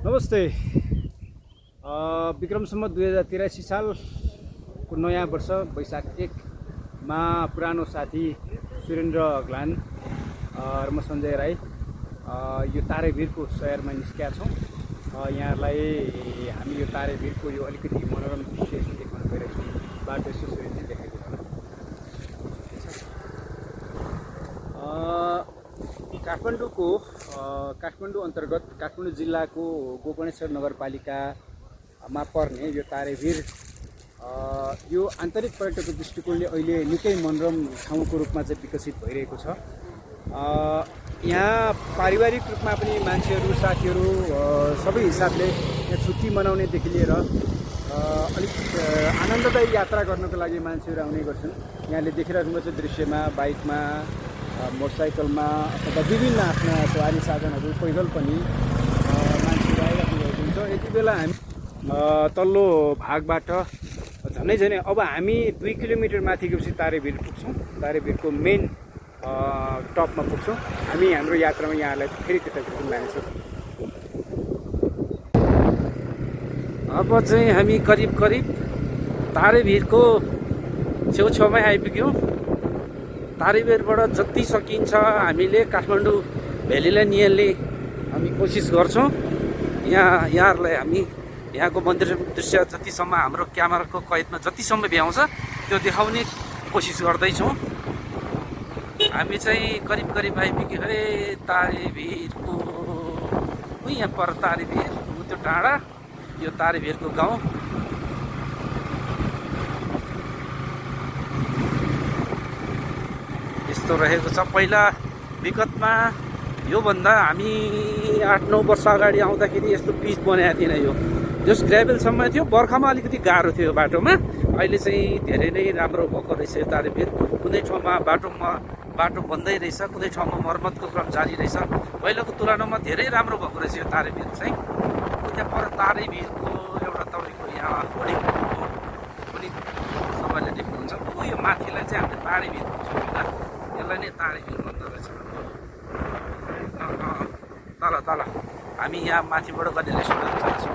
नमस्ते। विक्रम सम्वत 2083 सालको नयाँ वर्ष वैशाख 1 मा पुरानो साथी सुरेन्द्र अग्लान र म सञ्जय राई यो तारेभिरको सहरमा निस्केका छौँ। यहाँलाई हामी यो तारेभिरको यो अलिकति मनोरम दृश्य देखाउन गइरहेको छौँ। बाटो यसो सुरेन्द्रले देखाइदिनु होला। काठमाडौँ अन्तर्गत काठमाडौँ जिल्लाको गोकर्णेश्वर नगरपालिकामा पर्ने यो तारेभिर यो आन्तरिक पर्यटकको दृष्टिकोणले अहिले निकै मनोरम ठाउँको रूपमा चाहिँ विकसित भइरहेको छ। यहाँ पारिवारिक रूपमा पनि मान्छेहरू साथीहरू सबै हिसाबले यहाँ छुट्टी मनाउनेदेखि लिएर अलिक आनन्ददायी यात्रा गर्नको लागि मान्छेहरू आउने गर्छन्। यहाँले देखिराख्नुभएको दृश्यमा बाइकमा मोटरसाइकलमा अथवा विभिन्न आफ्ना सवारी साधनहरू पैदल पनि मान्छेहरू आइराख्नु भएको हुन्छ। यति बेला हामी तल्लो भागबाट झनै अब हामी 2 किलोमिटर माथि गएपछि तारेभिर पुग्छौँ। तारेभिरको मेन टपमा पुग्छौँ। हामी हाम्रो यात्रामा यहाँलाई फेरि त्यतातिर पनि लानेछौँ। अब चाहिँ हामी करिब तारेभिरको छेउछाउमै आइपुग्यौँ। तारेभिरबाट जति सकिन्छ हामीले काठमाडौँ भ्यालीलाई निहाल्ने हामी कोसिस गर्छौँ। यहाँहरूलाई हामी यहाँको मन्दिर दृश्य जतिसम्म हाम्रो क्यामेराको कैदमा जतिसम्म भ्याउँछ त्यो देखाउने कोसिस गर्दैछौँ। हामी चाहिँ करिब आइपुग्यो। अरे तारेभिरको यहाँ पर तारेभिर त्यो डाँडा, यो तारेभिरको गाउँ। यस्तो रहेको छ। पहिला विगतमा योभन्दा हामी 8-9 वर्ष अगाडि आउँदाखेरि यस्तो पिच बनाएको थिएन। यो जस ग्राभेलसम्म थियो। बर्खामा अलिकति गाह्रो थियो बाटोमा। अहिले चाहिँ धेरै नै राम्रो भएको रहेछ यो तारेभिर। कुनै ठाउँमा बाटो बन्दै रहेछ, कुनै ठाउँमा मर्मतको क्रम जारी रहेछ। पहिलाको तुलनामा धेरै राम्रो भएको रहेछ यो तारेभिर चाहिँ। त्यहाँ पर तारेभिरको एउटा तपाईँको यहाँ होडी सबैले देख्नुहुन्छ। यो माथिलाई चाहिँ हामीले तारेभिर भन्छौँ होइन, यसलाई नै तारेभिर भन्दो रहेछ। तल हामी यहाँ माथिबाट गर्ने रेस्टुरेन्ट जान्छौँ।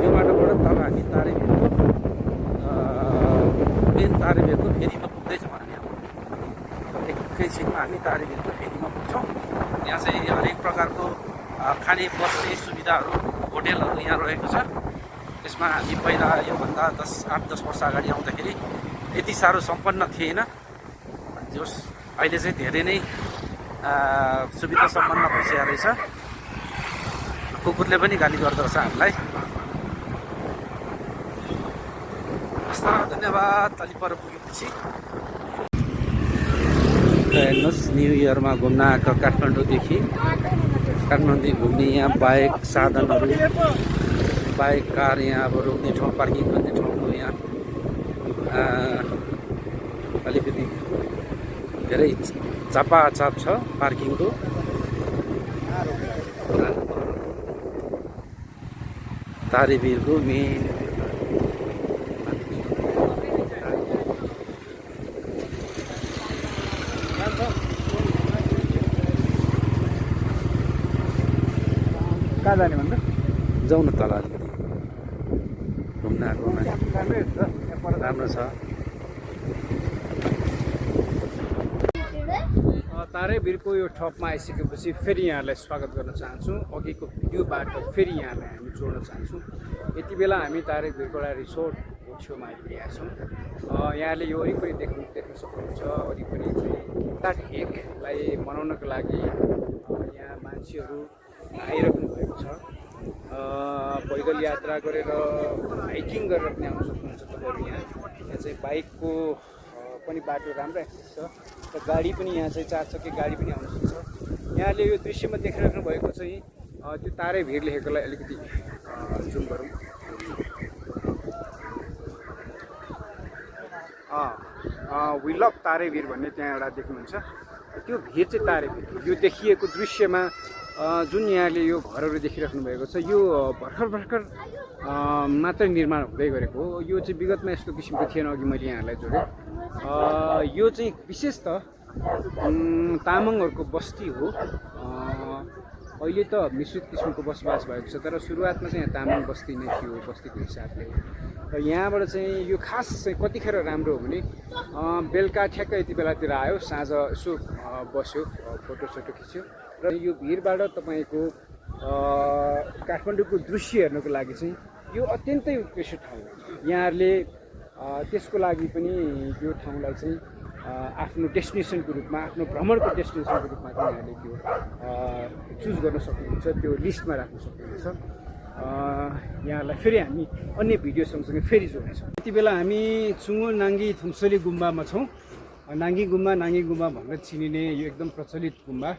यो बाटोबाट तल हामी तारेभिरको मेन तारेभिरको फेरीमा पुग्दैछौँ। हामी अब एकैछिनमा हामी तारेभिरको फेरीमा पुग्छौँ। यहाँ चाहिँ हरेक प्रकारको खाने बस्ने सुविधाहरू, होटेलहरू यहाँ रहेको छ। यसमा हामी पहिला योभन्दा 8-10 वर्ष अगाडि आउँदाखेरि यति साह्रो सम्पन्न थिएन। जस अहिले चाहिँ धेरै नै सुविधा सम्पन्न भइसकेको रहेछ। कुकुरले पनि गाली गर्दो रहेछ हामीलाई। हस् त, धन्यवाद। अलि पर पुगेपछि हेर्नुहोस्, न्यु इयरमा घुम्न आएको काठमाडौँदेखि घुम्ने यहाँ बाइक साधनहरू, बाइक कार यहाँ अब रोक्ने ठाउँ, पार्किङ गर्ने ठाउँहरू यहाँ अलिकति धेरै चापाचाप छ पार्किङको। तारेभिरको मेन कहाँ जाने भन्दा जाउँ न तल अलिकति घुम्न आएको राम्रो छ। तारेभिरको यो ठपमा आइसकेपछि फेरि यहाँलाई स्वागत गर्न चाहन्छु। अघिको भिडियोबाट फेरि यहाँलाई हामी जोड्न चाहन्छौँ। यति बेला हामी तारेभिरको एउटा रिसोर्टको छेउमा आइपुगेका छौँ। यहाँले यो वरिपरि देख्न सक्नुहुन्छ। वरिपरि चाहिँ तारेभिरलाई मनाउनको लागि यहाँ मान्छेहरू आइराख्नु भएको छ। पैदल यात्रा गरेर हाइकिङ गरेर पनि आउन सक्नुहुन्छ तपाईँहरू। यहाँ चाहिँ बाइकको पनि बाटो राम्रै छ र गाडी पनि यहाँ चाहिँ 4 चक्के गाडी पनि आउन सक्छ। यहाँले यो दृश्यमा देखिराख्नु भएको चाहिँ त्यो तारेभिर लेखेकोलाई अलिकति जुम गरौँ। वी लभ तारेभिर भन्ने त्यहाँ एउटा देख्नुहुन्छ। त्यो भिर चाहिँ तारेभिर। यो देखिएको दृश्यमा जुन यहाँले यो घरहरू देखिराख्नु भएको छ, यो भर्खर मात्रै निर्माण हुँदै गरेको हो। यो चाहिँ विगतमा यस्तो किसिमको थिएन। अघि मैले यहाँलाई जोडेँ। यो चाहिँ विशेष त तामाङहरूको बस्ती हो। अहिले त मिश्रित किसिमको बसोबास भएको छ, तर सुरुवातमा चाहिँ यहाँ तामाङ बस्ती नै थियो बस्तीको हिसाबले। र यहाँबाट चाहिँ यो खास चाहिँ कतिखेर राम्रो हो भने बेलुका ठ्याक्कै यति बेलातिर आयो, साँझ यसो बस्यो, फोटोसोटो खिच्यो र यो भिरबाट तपाईँको काठमाडौँको दृश्य हेर्नको लागि चाहिँ यो अत्यन्तै उत्कृष्ट ठाउँ हो। यहाँहरूले त्यसको लागि पनि यो ठाउँलाई चाहिँ आफ्नो डेस्टिनेसनको रूपमा, आफ्नो भ्रमणको डेस्टिनेसनको रूपमा चाहिँ यहाँले त्यो चुज गर्न सक्नुहुन्छ, त्यो लिस्टमा राख्न सक्नुहुन्छ। यहाँलाई फेरि हामी अन्य भिडियो सँगसँगै फेरि जोड्नेछौँ। यति बेला हामी चुङ्गो नाङ्गी थुम्सोली गुम्बामा छौँ। नाङ्गी गुम्बा भनेर चिनिने यो एकदम प्रचलित गुम्बा,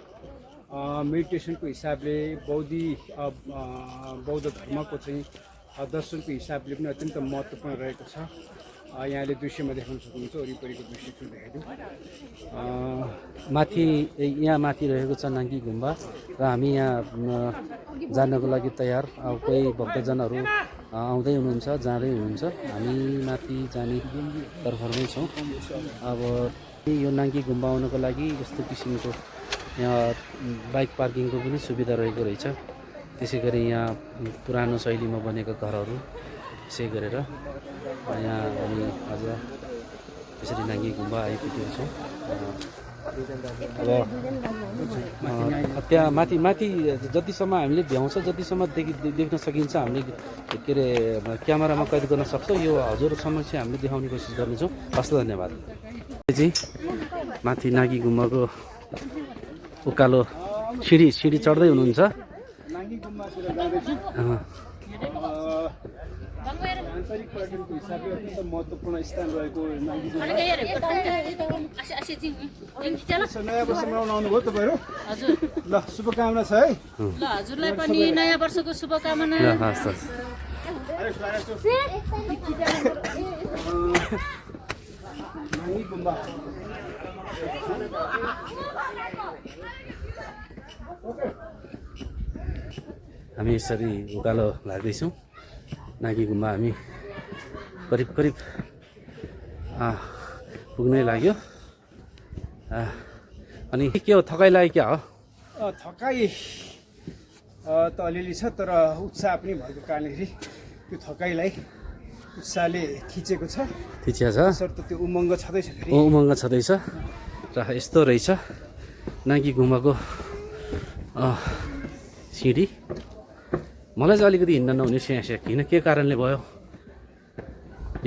मेडिटेसनको हिसाबले बौद्ध धर्मको चाहिँ दर्शनको हिसाबले पनि अत्यन्त महत्त्वपूर्ण रहेको छ। यहाँले दृश्यमा देखाउन सक्नुहुन्छ, वरिपरिको दृश्य चाहिँ देखाइदिउँ। माथि यहाँ माथि रहेको छ नाङ्गी गुम्बा र हामी यहाँ जानको लागि तयार। अब कोही भक्तजनहरू आउँदै हुनुहुन्छ, जाँदै हुनुहुन्छ। हामी माथि जाने तर्फमै छौँ। अब यो नाङ्गी गुम्बा आउनको लागि यस्तो किसिमको यहाँ बाइक पार्किङको पनि सुविधा रहेको रहेछ। त्यसै गरी यहाँ पुरानो शैलीमा बनेका घरहरू, त्यसै गरेर यहाँ हामी आज यसरी नाङ्गी गुम्बा आइपुगेको छौँ। अब त्यहाँ माथि जतिसम्म हामीले भ्याउँछ, जतिसम्म देख्न सकिन्छ हामीले के अरे क्यामेरामा कैद गर्न सक्छौँ। यो हजुरसम्म चाहिँ हामीले देखाउने कोसिस गर्नेछौँ। हस्, धन्यवाद। चाहिँ माथि नाङ्गी गुम्बाको उकालो सिँढी चढ्दै हुनुहुन्छ। आन्तरिक पर्यटनको हिसाबले अत्यन्त महत्त्वपूर्ण स्थान रहेको नाङ्गी गुम्बा। नयाँ वर्ष मनाउन आउनुभयो तपाईँहरू? हजुर। ल, शुभकामना छ है। ल हजुरलाई पनि नयाँ वर्षको शुभकामना। नाङ्गी गुम्बा हामी यसरी उकालो लाग्दैछौँ। नाङ्गी गुम्बा हामी करिब पुग्नै लाग्यो। अनि के हो, थकाइ लाग्यो क्या हो? थकाइ त अलिअलि छ, तर उत्साह पनि भएको कारणले त्यो थकाइलाई उत्साहले थिचेको छ। ठिक छ, सर्त त्यो उमङ्ग छँदैछ फेरि। उमङ्ग छँदैछ र यस्तो रहेछ नाङ्गी गुम्बाको सिँढी। मलाई चाहिँ अलिकति हिँड्न नहुने स्याहार किन, के कारणले भयो?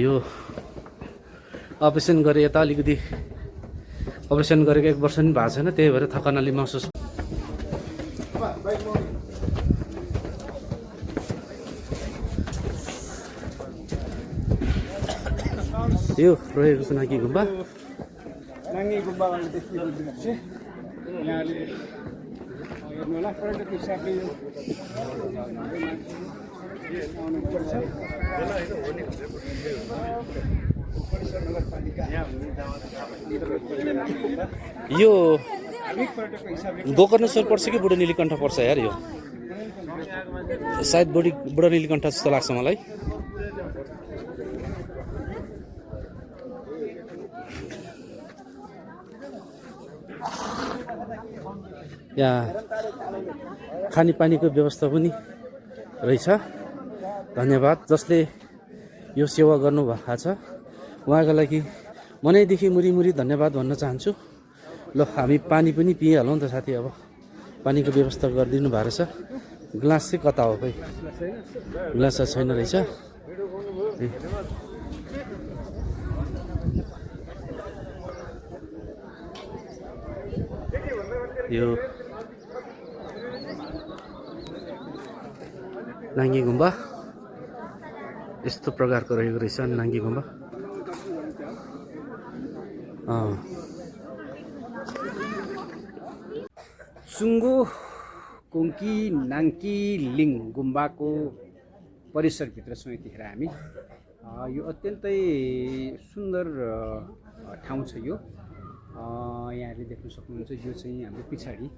यो अपरेसन गरे यता अलिकति अपरेसन गरेको 1 वर्ष पनि भएको छैन, त्यही भएर थकान अलि महसुस। यो रहेको छ नाङ्गी गुम्बा। नाङ्गी गुम्बामा देखिएको दृश्य यहाँले हेर्नु होला। पर्यटकको हिसाबले यो आउनुपर्छ। परिसर नगरपालिका यो धार्मिक पर्यटकको हिसाबले गोकर्णेश्वर पर्छ कि बुढो नीलकण्ठ पर्छ यार? यो सायद बुढो नीलकण्ठ जस्तो लाग्छ मलाई। यहाँ खानेपानीको व्यवस्था पनि रहेछ। धन्यवाद जसले यो सेवा गर्नुभएको छ, उहाँको लागि मनैदेखि मुरी धन्यवाद भन्न चाहन्छु। ल, हामी पानी पनि पिइहालौँ त साथी। अब पानीको व्यवस्था गरिदिनु भएको रहेछ। ग्लास चाहिँ कता हो खै? ग्लास चाहिँ छैन रहेछ। यो नाङ्गी गुम्बा यस्तो प्रकारको रहेको रहेछ। नाङ्गी गुम्बा सुङ्गो कुङ्की नाङ्की लिङ गुम्बाको परिसरभित्र छौँ यतिखेर हामी। यो अत्यन्तै सुन्दर ठाउँ छ। यो यहाँले देख्न सक्नुहुन्छ। यो चाहिँ हाम्रो पछाडि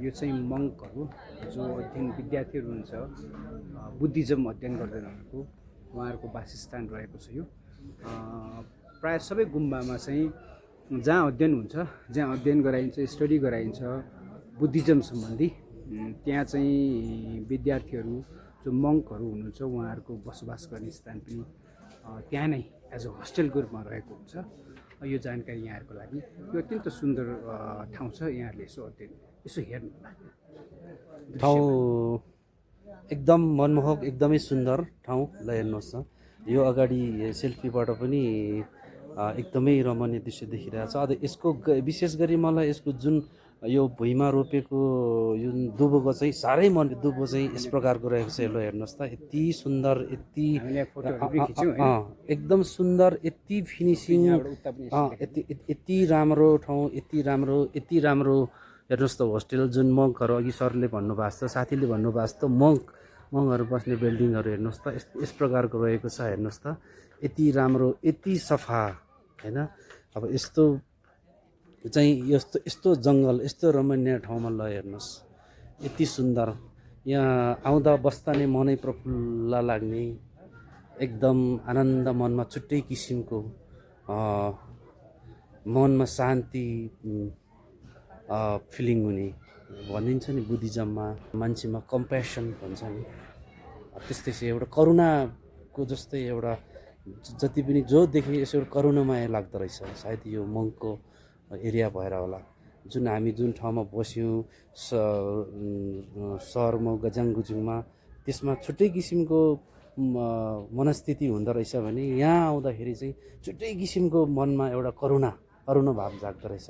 यो चाहिँ मङ्कहरू जो विद्यार्थीहरू हुनुहुन्छ, बुद्धिज्म अध्ययन गर्दैनहरूको उहाँहरूको वासस्थान रहेको छ। यो प्रायः सबै गुम्बामा चाहिँ जहाँ अध्ययन हुन्छ, जहाँ अध्ययन गराइन्छ, स्टडी गराइन्छ, बुद्धिज्म सम्बन्धी त्यहाँ चाहिँ विद्यार्थीहरू जो मङ्कहरू हुनुहुन्छ उहाँहरूको बसोबास गर्ने स्थान पनि त्यहाँ नै एज अ होस्टेलको रूपमा रहेको हुन्छ। यो जानकारी यहाँहरूको लागि यो अत्यन्त सुन्दर ठाउँ छ, यहाँहरूले यसो हेर्नु होला। ठाउँ एकदम मनमोहक, एकदमै सुन्दर ठाउँ। ल हेर्नुहोस् न, यो अगाडि सेल्फीबाट पनि एकदमै रमणीय दृश्य देखिरहेछ। यसको विशेष गरी मलाई यसको जुन यो भुइँमा रोपेको जुन दुबोको चाहिँ साह्रै मन, दुबो चाहिँ यस प्रकारको रहेको छ। ल हेर्नुहोस् त, यति सुन्दर, यति एकदम सुन्दर, यति फिनिसिङ, यति राम्रो ठाउँ, यति राम्रो। हेर्नुहोस् त, होस्टेल जुन मङ्कहरू अघि सरले भन्नुभएको छ, साथीले भन्नुभएको छ, मङ्कहरू बस्ने बिल्डिङहरू हेर्नुहोस् त, यस प्रकारको रहेको छ। हेर्नुहोस् त, यति राम्रो, यति सफा, होइन? अब यस्तो चाहिँ यस्तो जङ्गल, यस्तो रमणीय ठाउँमा ल हेर्नुहोस्, यति सुन्दर। यहाँ आउँदा बस्दा नै मनै प्रफुल्ल लाग्ने, एकदम आनन्द, मनमा छुट्टै किसिमको मनमा शान्ति फिलिङ हुने। भनिन्छ नि बुद्धिज्ममा मान्छेमा कम्प्यासन भन्छ नि, त्यस्तै चाहिँ एउटा करुणाको जस्तै एउटा जति पनि जो देखे यसो एउटा करुणामय लाग्दो रहेछ। सायद यो मङ्कको एरिया भएर होला। जुन ठाउँमा बस्यौँ सहरमा गजाङगुजुङमा, त्यसमा छुट्टै किसिमको मनस्थिति हुँदो रहेछ भने यहाँ आउँदाखेरि चाहिँ छुट्टै किसिमको मनमा एउटा करुणा भाव जाग्दो रहेछ।